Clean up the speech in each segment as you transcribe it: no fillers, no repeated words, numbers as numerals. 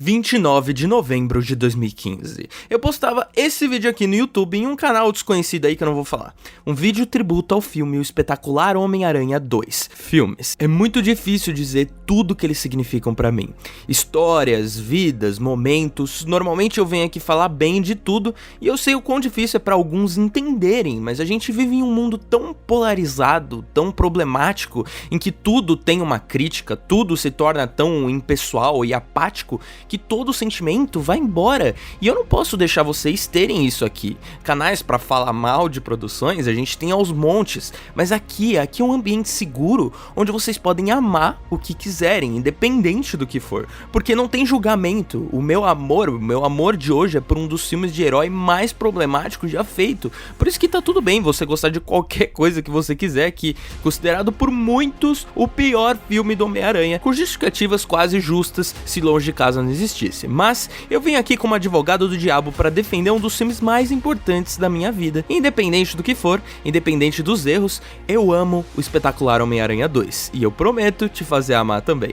29 de novembro de 2015. Eu postava esse vídeo aqui no YouTube em um canal desconhecido aí que eu não vou falar. Um vídeo tributo ao filme O Espetacular Homem-Aranha 2. Filmes. É muito difícil dizer tudo que eles significam pra mim. Histórias, vidas, momentos. Normalmente eu venho aqui falar bem de tudo e eu sei o quão difícil é pra alguns entenderem, mas a gente vive em um mundo tão polarizado, tão problemático, em que tudo tem uma crítica, tudo se torna tão impessoal e apático, que todo sentimento vai embora, e eu não posso deixar vocês terem isso aqui. Canais pra falar mal de produções a gente tem aos montes, mas aqui é um ambiente seguro, onde vocês podem amar o que quiserem, independente do que for, porque não tem julgamento. O meu amor de hoje é por um dos filmes de herói mais problemáticos já feito, por isso que tá tudo bem você gostar de qualquer coisa que você quiser aqui, considerado por muitos o pior filme do Homem-Aranha, com justificativas quase justas, se longe de casa não existisse. Mas eu vim aqui como advogado do diabo para defender um dos filmes mais importantes da minha vida. Independente do que for, independente dos erros, eu amo o Espetacular Homem-Aranha 2. E eu prometo te fazer amar também.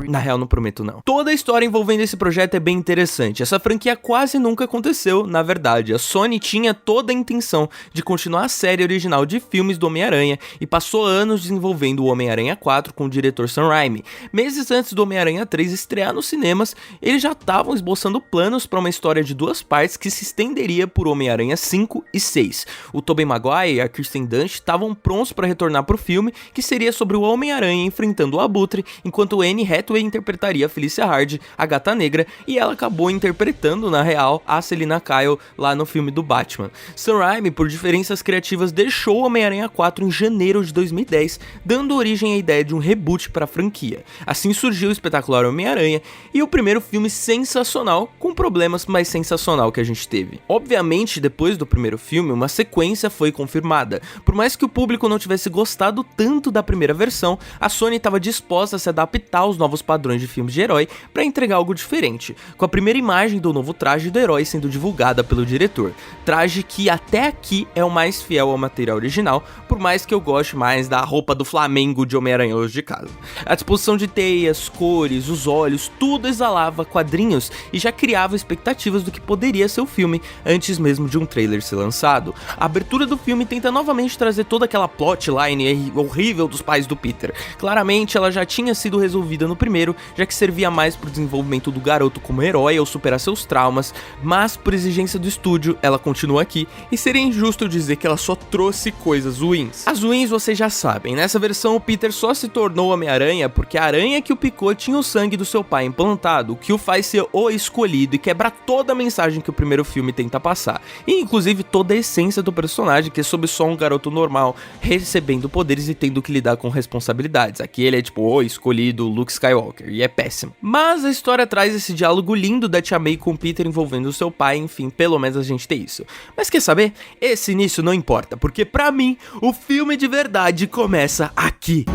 Na real, não prometo não. Toda a história envolvendo esse projeto é bem interessante. Essa franquia quase nunca aconteceu, na verdade. A Sony tinha toda a intenção de continuar a série original de filmes do Homem-Aranha e passou anos desenvolvendo o Homem-Aranha 4 com o diretor Sam Raimi. Meses antes do Homem-Aranha 3 estrear nos cinemas, eles já estavam esboçando planos para uma história de duas partes que se estenderia por Homem-Aranha 5 e 6. O Tobey Maguire e a Kirsten Dunst estavam prontos para retornar para o filme, que seria sobre o Homem-Aranha enfrentando o Abutre, enquanto Anne Hathaway interpretaria Felicia Hardy, a Gata Negra, e ela acabou interpretando, na real, a Selina Kyle lá no filme do Batman. Sam Raimi, por diferenças criativas, deixou o Homem-Aranha 4 em janeiro de 2010, dando origem à ideia de um reboot para a franquia. Assim surgiu o Espetacular Homem-Aranha e o primeiro filme sensacional, com problemas, mas sensacional que a gente teve. Obviamente, depois do primeiro filme, uma sequência foi confirmada. Por mais que o público não tivesse gostado tanto da primeira versão, a Sony estava disposta a se adaptar aos novos padrões de filmes de herói para entregar algo diferente, com a primeira imagem do novo traje do herói sendo divulgada pelo diretor. Traje que até aqui é o mais fiel ao material original, por mais que eu goste mais da roupa do Flamengo de Homem-Aranha hoje de casa. A disposição de teias, cores, os olhos, tudo exalava quadrinhos e já criava expectativas do que poderia ser o filme antes mesmo de um trailer ser lançado. A abertura do filme tenta novamente trazer toda aquela plotline horrível dos pais do Peter. Claramente ela já tinha sido resolvida no primeiro, já que servia mais pro desenvolvimento do garoto como herói ao superar seus traumas, mas por exigência do estúdio, ela continua aqui, e seria injusto dizer que ela só trouxe coisas ruins. As ruins vocês já sabem, nessa versão o Peter só se tornou Homem-Aranha porque a aranha que o picou tinha o sangue do seu pai implantado, o que o faz ser o escolhido e quebra toda a mensagem que o primeiro filme tenta passar, e inclusive toda a essência do personagem, que é sobre só um garoto normal, recebendo poderes e tendo que lidar com responsabilidades. Aqui ele é tipo o escolhido Luke Skywalker, e é péssimo. Mas a história traz esse diálogo lindo da Tia May com Peter envolvendo o seu pai, enfim, pelo menos a gente tem isso. Mas quer saber? Esse início não importa, porque pra mim, o filme de verdade começa aqui.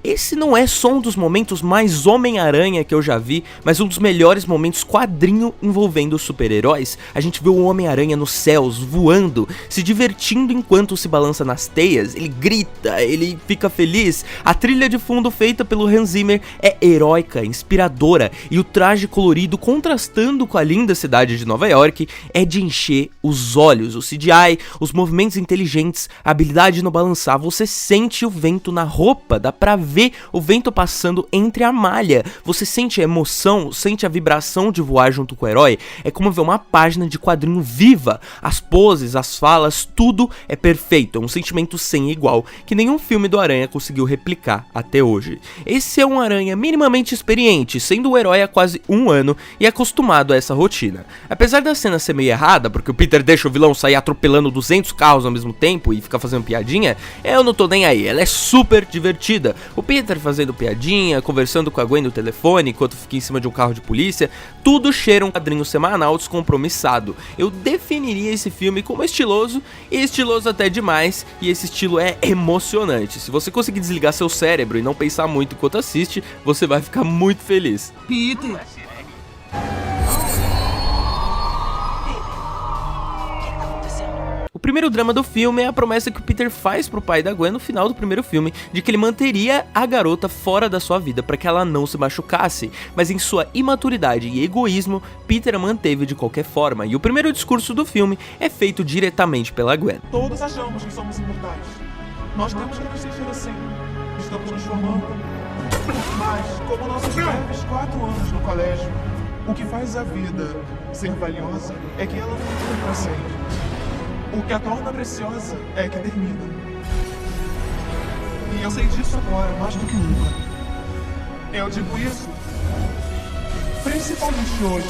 Esse não é só um dos momentos mais Homem-Aranha que eu já vi, mas um dos melhores momentos quadrinho envolvendo super-heróis. A gente vê o Homem-Aranha nos céus, voando, se divertindo enquanto se balança nas teias, ele grita, ele fica feliz. A trilha de fundo feita pelo Hans Zimmer é heróica, inspiradora, e o traje colorido contrastando com a linda cidade de Nova York é de encher os olhos. O CGI, os movimentos inteligentes, a habilidade no balançar, você sente o vento na roupa, dá pra ver o vento passando entre a malha, você sente a emoção, sente a vibração de voar junto com o herói. É como ver uma página de quadrinho viva, as poses, as falas, tudo é perfeito, é um sentimento sem igual, que nenhum filme do Aranha conseguiu replicar até hoje. Esse é um Aranha minimamente experiente, sendo o herói há quase um ano e acostumado a essa rotina. Apesar da cena ser meio errada, porque o Peter deixa o vilão sair atropelando 200 carros ao mesmo tempo e fica fazendo piadinha, eu não tô nem aí, ela é super divertida. O Peter fazendo piadinha, conversando com a Gwen no telefone enquanto fica em cima de um carro de polícia, tudo cheira um quadrinho semanal descompromissado. Eu definiria esse filme como estiloso, e estiloso até demais, e esse estilo é emocionante. Se você conseguir desligar seu cérebro e não pensar muito enquanto assiste, você vai ficar muito feliz. Peter! O primeiro drama do filme é a promessa que o Peter faz pro pai da Gwen no final do primeiro filme, de que ele manteria a garota fora da sua vida para que ela não se machucasse, mas em sua imaturidade e egoísmo, Peter a manteve de qualquer forma, e o primeiro discurso do filme é feito diretamente pela Gwen. Todos achamos que somos imortais. Nós temos que nos sentir assim. Estamos nos formando. Mas, como nossos breves 4 anos no colégio, o que faz a vida ser valiosa é que ela não dura para sempre. O que a torna preciosa é que termina. E eu sei disso agora, mais do que nunca. Eu digo isso, principalmente hoje,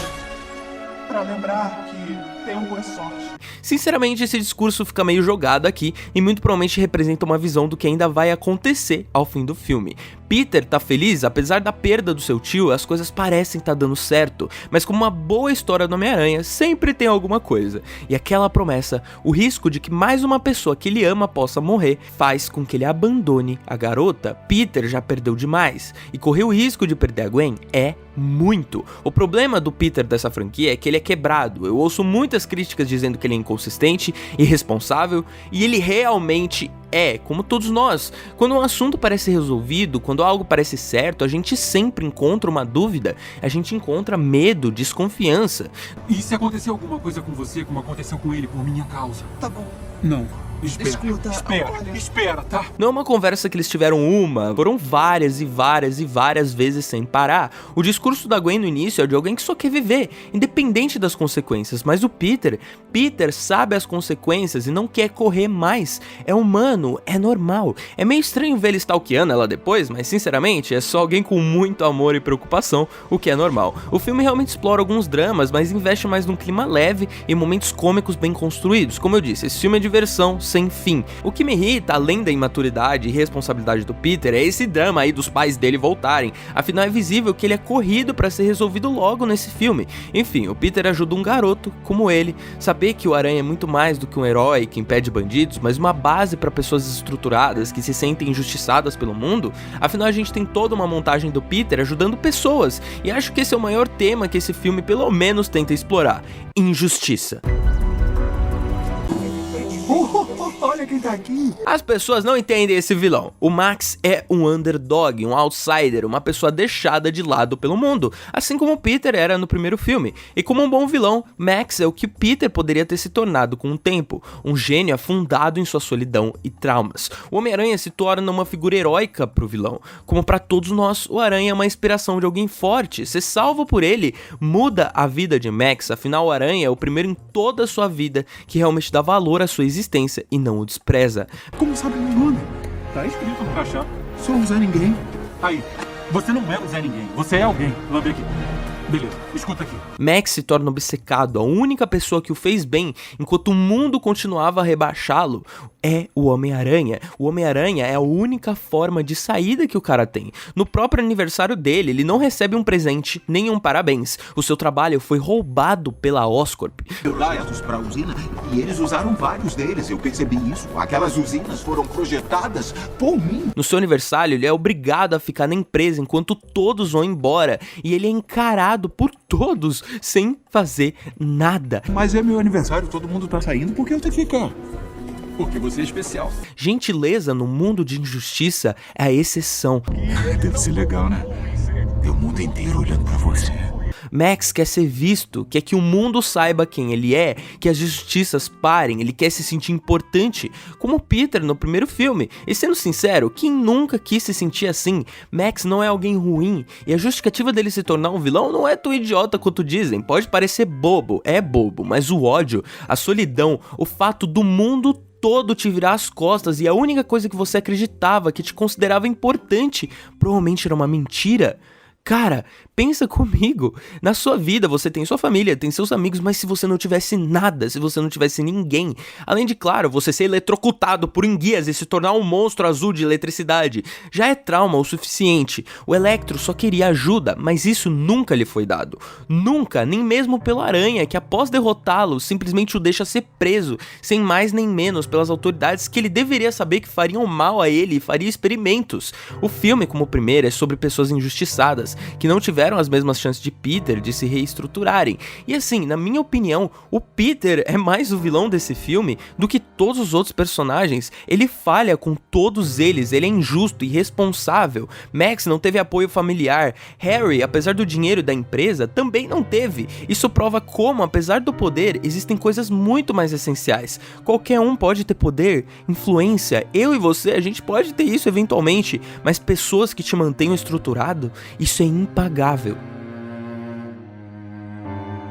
para lembrar que tempo é sorte. Sinceramente, esse discurso fica meio jogado aqui e muito provavelmente representa uma visão do que ainda vai acontecer ao fim do filme. Peter tá feliz, apesar da perda do seu tio, as coisas parecem estar dando certo, mas como uma boa história do Homem-Aranha, sempre tem alguma coisa. E aquela promessa, o risco de que mais uma pessoa que ele ama possa morrer, faz com que ele abandone a garota. Peter já perdeu demais, e correr o risco de perder a Gwen é muito. O problema do Peter dessa franquia é que ele é quebrado. Eu ouço muitas críticas dizendo que ele é inconsistente, irresponsável, e ele realmente é, como todos nós. Quando um assunto parece resolvido, quando algo parece certo, a gente sempre encontra uma dúvida, a gente encontra medo, desconfiança. E se acontecer alguma coisa com você, como aconteceu com ele por minha causa? Tá bom. Não. Espera, Escuta, olha. espera, tá? Não é uma conversa que eles tiveram foram várias e várias e várias vezes sem parar. O discurso da Gwen no início é de alguém que só quer viver, independente das consequências, mas o Peter sabe as consequências e não quer correr mais. É humano, é normal. É meio estranho ver ele stalkeando ela depois, mas sinceramente é só alguém com muito amor e preocupação, o que é normal. O filme realmente explora alguns dramas, mas investe mais num clima leve e momentos cômicos bem construídos. Como eu disse, esse filme é diversão sem fim. O que me irrita, além da imaturidade e responsabilidade do Peter, é esse drama aí dos pais dele voltarem. Afinal, é visível que ele é corrido pra ser resolvido logo nesse filme. Enfim, o Peter ajuda um garoto como ele. Saber que o Aranha é muito mais do que um herói que impede bandidos, mas uma base pra pessoas estruturadas que se sentem injustiçadas pelo mundo. Afinal, a gente tem toda uma montagem do Peter ajudando pessoas. E acho que esse é o maior tema que esse filme pelo menos tenta explorar: injustiça. Olha quem tá aqui. As pessoas não entendem esse vilão. O Max é um underdog, um outsider, uma pessoa deixada de lado pelo mundo, assim como o Peter era no primeiro filme. E como um bom vilão, Max é o que Peter poderia ter se tornado com o tempo, um gênio afundado em sua solidão e traumas. O Homem-Aranha se torna uma figura heróica pro vilão. Como para todos nós, o Aranha é uma inspiração de alguém forte. Ser salvo por ele muda a vida de Max, afinal o Aranha é o primeiro em toda a sua vida que realmente dá valor à sua existência e não o despreza. Como sabe meu nome? Tá escrito no crachá. Sou um Zé Ninguém. Aí, você não é um Zé Ninguém, você é alguém. Lambe aqui. Beleza, escuta aqui. Max se torna obcecado, a única pessoa que o fez bem, enquanto o mundo continuava a rebaixá-lo, é o Homem-Aranha. O Homem-Aranha é a única forma de saída que o cara tem. No próprio aniversário dele, ele não recebe um presente, nem um parabéns. O seu trabalho foi roubado pela Oscorp. Dados para a usina e eles usaram vários deles, eu percebi isso. Aquelas usinas foram projetadas por mim. No seu aniversário, ele é obrigado a ficar na empresa enquanto todos vão embora, e ele é encarado por todos sem fazer nada. Mas é meu aniversário, todo mundo tá saindo, por que eu tenho que ficar? Porque você é especial. Gentileza no mundo de injustiça é a exceção. Deve ser legal, né? Ver o mundo inteiro olhando pra você. Max quer ser visto, quer que o mundo saiba quem ele é, que as justiças parem, ele quer se sentir importante, como Peter no primeiro filme. E sendo sincero, quem nunca quis se sentir assim? Max não é alguém ruim, e a justificativa dele se tornar um vilão não é tão idiota quanto dizem. Pode parecer bobo, é bobo, mas o ódio, a solidão, o fato do mundo todo te virar as costas e a única coisa que você acreditava, que te considerava importante, provavelmente era uma mentira. Cara, pensa comigo, na sua vida você tem sua família, tem seus amigos, mas se você não tivesse nada, se você não tivesse ninguém, além de, claro, você ser eletrocutado por enguias e se tornar um monstro azul de eletricidade, já é trauma o suficiente. O Electro só queria ajuda, mas isso nunca lhe foi dado. Nunca, nem mesmo pelo Aranha, que após derrotá-lo, simplesmente o deixa ser preso, sem mais nem menos pelas autoridades que ele deveria saber que fariam mal a ele e faria experimentos. O filme, como o primeiro, é sobre pessoas injustiçadas, que não tiveram as mesmas chances de Peter de se reestruturarem. E assim, na minha opinião, o Peter é mais o vilão desse filme do que todos os outros personagens. Ele falha com todos eles, ele é injusto e irresponsável. Max não teve apoio familiar. Harry, apesar do dinheiro da empresa, também não teve. Isso prova como, apesar do poder, existem coisas muito mais essenciais. Qualquer um pode ter poder, influência, eu e você, a gente pode ter isso eventualmente, mas pessoas que te mantenham estruturado, isso é impagável.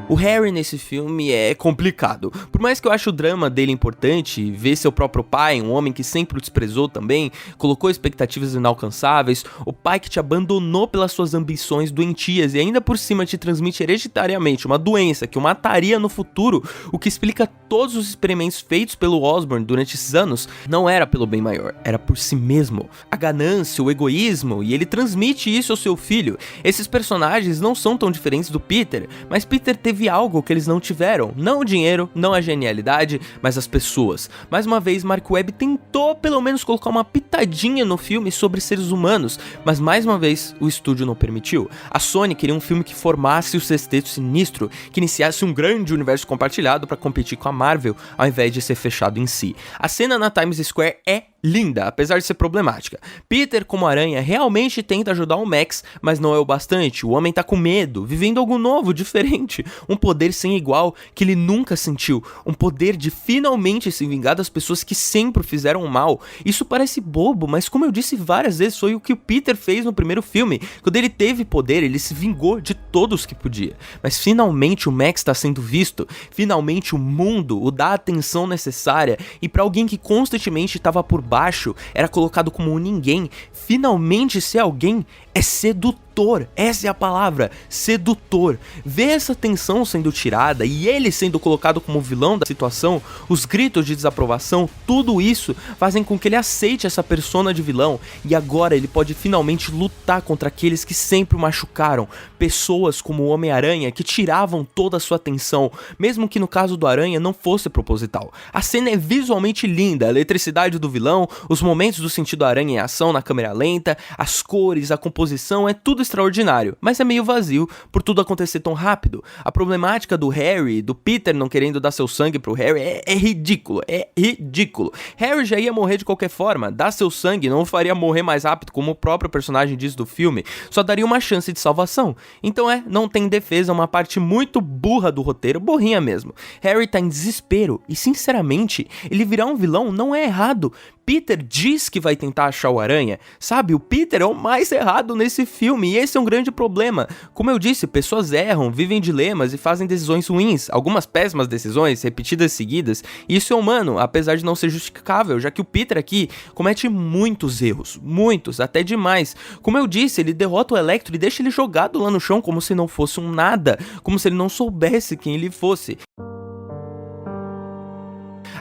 O Harry nesse filme é complicado. Por mais que eu ache o drama dele importante, ver seu próprio pai, um homem que sempre o desprezou também, colocou expectativas inalcançáveis, o pai que te abandonou pelas suas ambições doentias e ainda por cima te transmite hereditariamente uma doença que o mataria no futuro, o que explica todos os experimentos feitos pelo Osborn durante esses anos, não era pelo bem maior, era por si mesmo. A ganância, o egoísmo, e ele transmite isso ao seu filho. Esses personagens não são tão diferentes do Peter, mas Peter teve algo que eles não tiveram, não o dinheiro, não a genialidade, mas as pessoas. Mais uma vez, Mark Webb tentou pelo menos colocar uma pitadinha no filme sobre seres humanos, mas mais uma vez o estúdio não permitiu. A Sony queria um filme que formasse o Sexteto Sinistro, que iniciasse um grande universo compartilhado para competir com a Marvel, ao invés de ser fechado em si. A cena na Times Square é linda, apesar de ser problemática. Peter, como Aranha, realmente tenta ajudar o Max, mas não é o bastante. O homem tá com medo, vivendo algo novo, diferente. Um poder sem igual que ele nunca sentiu. Um poder de finalmente se vingar das pessoas que sempre o fizeram mal. Isso parece bobo, mas como eu disse várias vezes, foi o que o Peter fez no primeiro filme. Quando ele teve poder, ele se vingou de todos que podia. Mas finalmente o Max tá sendo visto. Finalmente o mundo o dá a atenção necessária. E pra alguém que constantemente tava por baixo, era colocado como um ninguém, finalmente ser alguém é sedutor, essa é a palavra, sedutor. Ver essa tensão sendo tirada e ele sendo colocado como vilão da situação, os gritos de desaprovação, tudo isso fazem com que ele aceite essa persona de vilão e agora ele pode finalmente lutar contra aqueles que sempre o machucaram, pessoas como o Homem-Aranha que tiravam toda a sua atenção, mesmo que no caso do Aranha não fosse proposital. A cena é visualmente linda, a eletricidade do vilão, os momentos do sentido aranha em ação na câmera lenta, as cores, a composição, é tudo extraordinário, mas é meio vazio por tudo acontecer tão rápido. A problemática do Harry, do Peter não querendo dar seu sangue pro Harry é ridículo, é ridículo. Harry já ia morrer de qualquer forma, dar seu sangue não o faria morrer mais rápido, como o próprio personagem diz do filme, só daria uma chance de salvação. Então não tem defesa, uma parte muito burra do roteiro, burrinha mesmo. Harry tá em desespero e sinceramente, ele virar um vilão não é errado. Peter diz que vai tentar achar o Aranha, sabe? O Peter é o mais errado nesse filme e esse é um grande problema. Como eu disse, pessoas erram, vivem dilemas e fazem decisões ruins, algumas péssimas decisões, repetidas seguidas, e isso é humano, apesar de não ser justificável, já que o Peter aqui comete muitos erros, muitos, até demais. Como eu disse, ele derrota o Electro e deixa ele jogado lá no chão como se não fosse um nada, como se ele não soubesse quem ele fosse.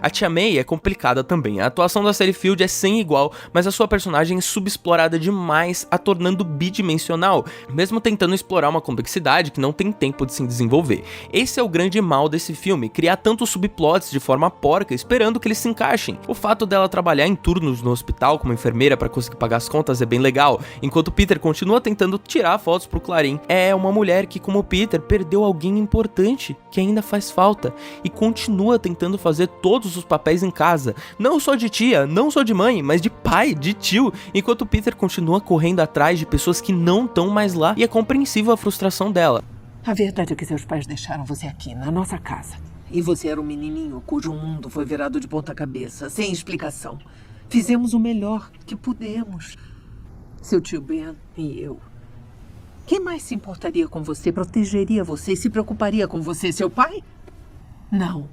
A Tia May é complicada também, a atuação da Sally Field é sem igual, mas a sua personagem é subexplorada demais, a tornando bidimensional, mesmo tentando explorar uma complexidade que não tem tempo de se desenvolver. Esse é o grande mal desse filme, criar tantos subplots de forma porca, esperando que eles se encaixem. O fato dela trabalhar em turnos no hospital como enfermeira para conseguir pagar as contas é bem legal, enquanto Peter continua tentando tirar fotos pro Clarim. É uma mulher que, como Peter, perdeu alguém importante, que ainda faz falta, e continua tentando fazer todos os papéis em casa, não só de tia, não só de mãe, mas de pai, de tio, enquanto Peter continua correndo atrás de pessoas que não estão mais lá, e é compreensível a frustração dela. A verdade é que seus pais deixaram você aqui, na nossa casa. E você era um menininho cujo mundo foi virado de ponta cabeça, sem explicação. Fizemos o melhor que pudemos. Seu tio Ben e eu. Quem mais se importaria com você, protegeria você, se preocuparia com você? Seu pai? Não.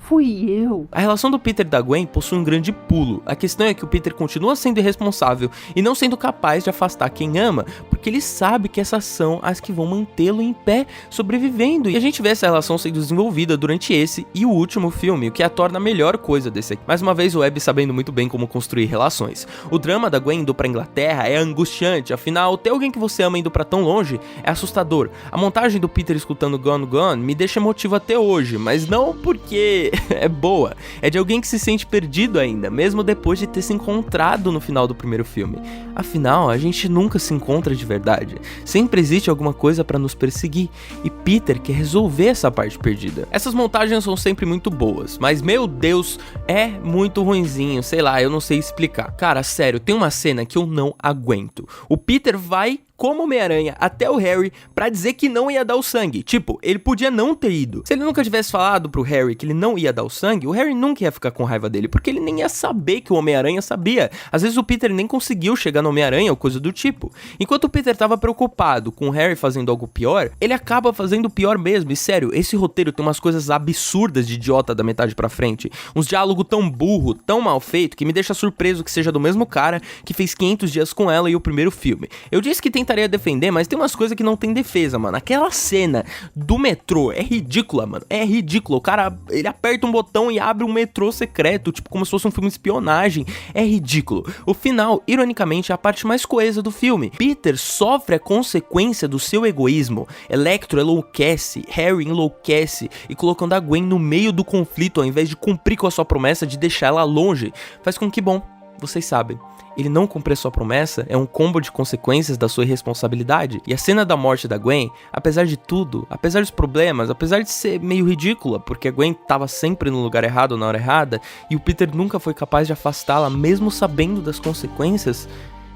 Fui eu. A relação do Peter e da Gwen possui um grande pulo. A questão é que o Peter continua sendo irresponsável e não sendo capaz de afastar quem ama, porque ele sabe que essas são as que vão mantê-lo em pé, sobrevivendo. E a gente vê essa relação sendo desenvolvida durante esse e o último filme, o que a torna a melhor coisa desse aqui. Mais uma vez, o Webb sabendo muito bem como construir relações. O drama da Gwen indo pra Inglaterra é angustiante, afinal, ter alguém que você ama indo pra tão longe é assustador. A montagem do Peter escutando Gone Gone me deixa emotivo até hoje, mas não porque é boa, é de alguém que se sente perdido ainda, mesmo depois de ter se encontrado no final do primeiro filme. Afinal, a gente nunca se encontra de verdade, sempre existe alguma coisa pra nos perseguir, e Peter quer resolver essa parte perdida. Essas montagens são sempre muito boas, mas meu Deus, é muito ruinzinho, sei lá, eu não sei explicar. Cara, sério, tem uma cena que eu não aguento. O Peter vai como Homem-Aranha até o Harry pra dizer que não ia dar o sangue. Tipo, ele podia não ter ido. Se ele nunca tivesse falado pro Harry que ele não ia dar o sangue, o Harry nunca ia ficar com raiva dele, porque ele nem ia saber que o Homem-Aranha sabia. Às vezes o Peter nem conseguiu chegar no Homem-Aranha ou coisa do tipo. Enquanto o Peter tava preocupado com o Harry fazendo algo pior, ele acaba fazendo pior mesmo. E sério, esse roteiro tem umas coisas absurdas de idiota da metade pra frente. Uns diálogos tão burro, tão mal feito, que me deixa surpreso que seja do mesmo cara que fez 500 Dias com Ela e o primeiro filme. Eu disse que tentaria defender, mas tem umas coisas que não tem defesa, mano. Aquela cena do metrô é ridícula, mano. É ridícula. O cara, ele aperta um botão e abre um metrô secreto, tipo como se fosse um filme de espionagem. É ridículo. O final, ironicamente, é a parte mais coesa do filme. Peter sofre a consequência do seu egoísmo. Electro enlouquece, Harry enlouquece, e colocando a Gwen no meio do conflito, ao invés de cumprir com a sua promessa de deixar ela longe, faz com que, bom, vocês sabem, ele não cumprir sua promessa é um combo de consequências da sua irresponsabilidade. E a cena da morte da Gwen, apesar de tudo, apesar dos problemas, apesar de ser meio ridícula, porque a Gwen tava sempre no lugar errado na hora errada, e o Peter nunca foi capaz de afastá-la mesmo sabendo das consequências,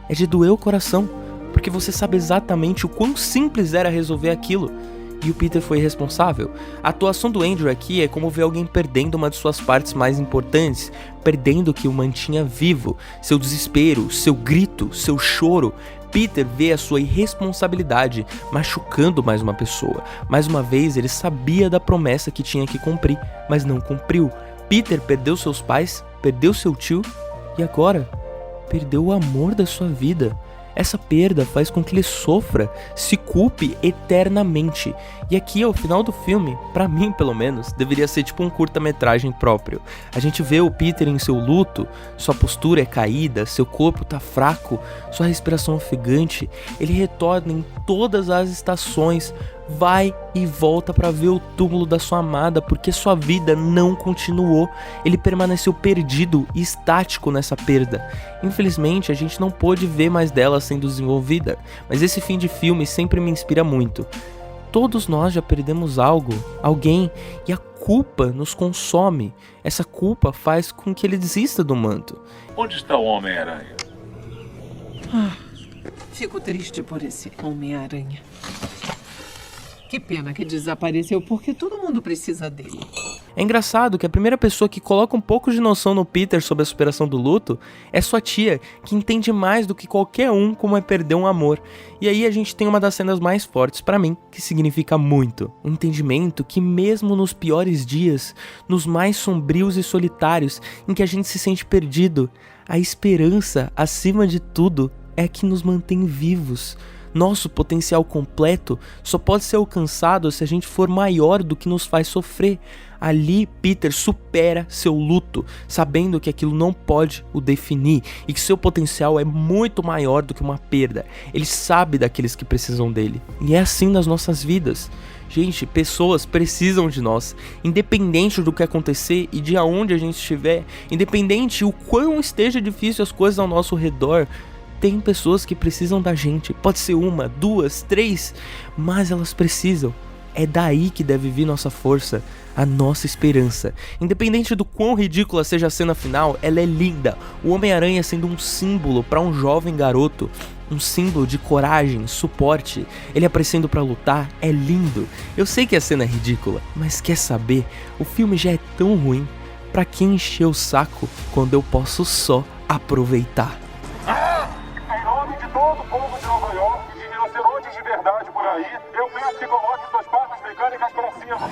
é de doer o coração, porque você sabe exatamente o quão simples era resolver aquilo. E o Peter foi irresponsável. A atuação do Andrew aqui é como ver alguém perdendo uma de suas partes mais importantes, perdendo o que o mantinha vivo, seu desespero, seu grito, seu choro. Peter vê a sua irresponsabilidade machucando mais uma pessoa. Mais uma vez ele sabia da promessa que tinha que cumprir, mas não cumpriu. Peter perdeu seus pais, perdeu seu tio e agora perdeu o amor da sua vida. Essa perda faz com que ele sofra, se culpe eternamente. E aqui, ao final do filme, pra mim pelo menos, deveria ser tipo um curta-metragem próprio. A gente vê o Peter em seu luto, sua postura é caída, seu corpo tá fraco, sua respiração ofegante. Ele retorna em todas as estações, vai e volta pra ver o túmulo da sua amada, porque sua vida não continuou. Ele permaneceu perdido e estático nessa perda. Infelizmente, a gente não pôde ver mais dela sendo desenvolvida, mas esse fim de filme sempre me inspira muito. Todos nós já perdemos algo, alguém, e a culpa nos consome. Essa culpa faz com que ele desista do manto. Onde está o Homem-Aranha? Fico triste por esse Homem-Aranha. Que pena que desapareceu, porque todo mundo precisa dele. É engraçado que a primeira pessoa que coloca um pouco de noção no Peter sobre a superação do luto é sua tia, que entende mais do que qualquer um como é perder um amor. E aí a gente tem uma das cenas mais fortes pra mim, que significa muito. Um entendimento que mesmo nos piores dias, nos mais sombrios e solitários, em que a gente se sente perdido, a esperança, acima de tudo, é que nos mantém vivos. Nosso potencial completo só pode ser alcançado se a gente for maior do que nos faz sofrer. Ali, Peter supera seu luto, sabendo que aquilo não pode o definir e que seu potencial é muito maior do que uma perda. Ele sabe daqueles que precisam dele. E é assim nas nossas vidas. Gente, pessoas precisam de nós, independente do que acontecer e de aonde a gente estiver, independente o quão esteja difícil as coisas ao nosso redor. Tem pessoas que precisam da gente, pode ser uma, duas, três, mas elas precisam. É daí que deve vir nossa força, a nossa esperança. Independente do quão ridícula seja a cena final, ela é linda. O Homem-Aranha sendo um símbolo para um jovem garoto, um símbolo de coragem, suporte, ele aparecendo para lutar, é lindo. Eu sei que a cena é ridícula, mas quer saber? O filme já é tão ruim, pra que encher o saco quando eu posso só aproveitar? Em nome de todo o povo de Nova York, de rinocerontes de verdade por aí, eu peço que coloque suas patas mecânicas para cima.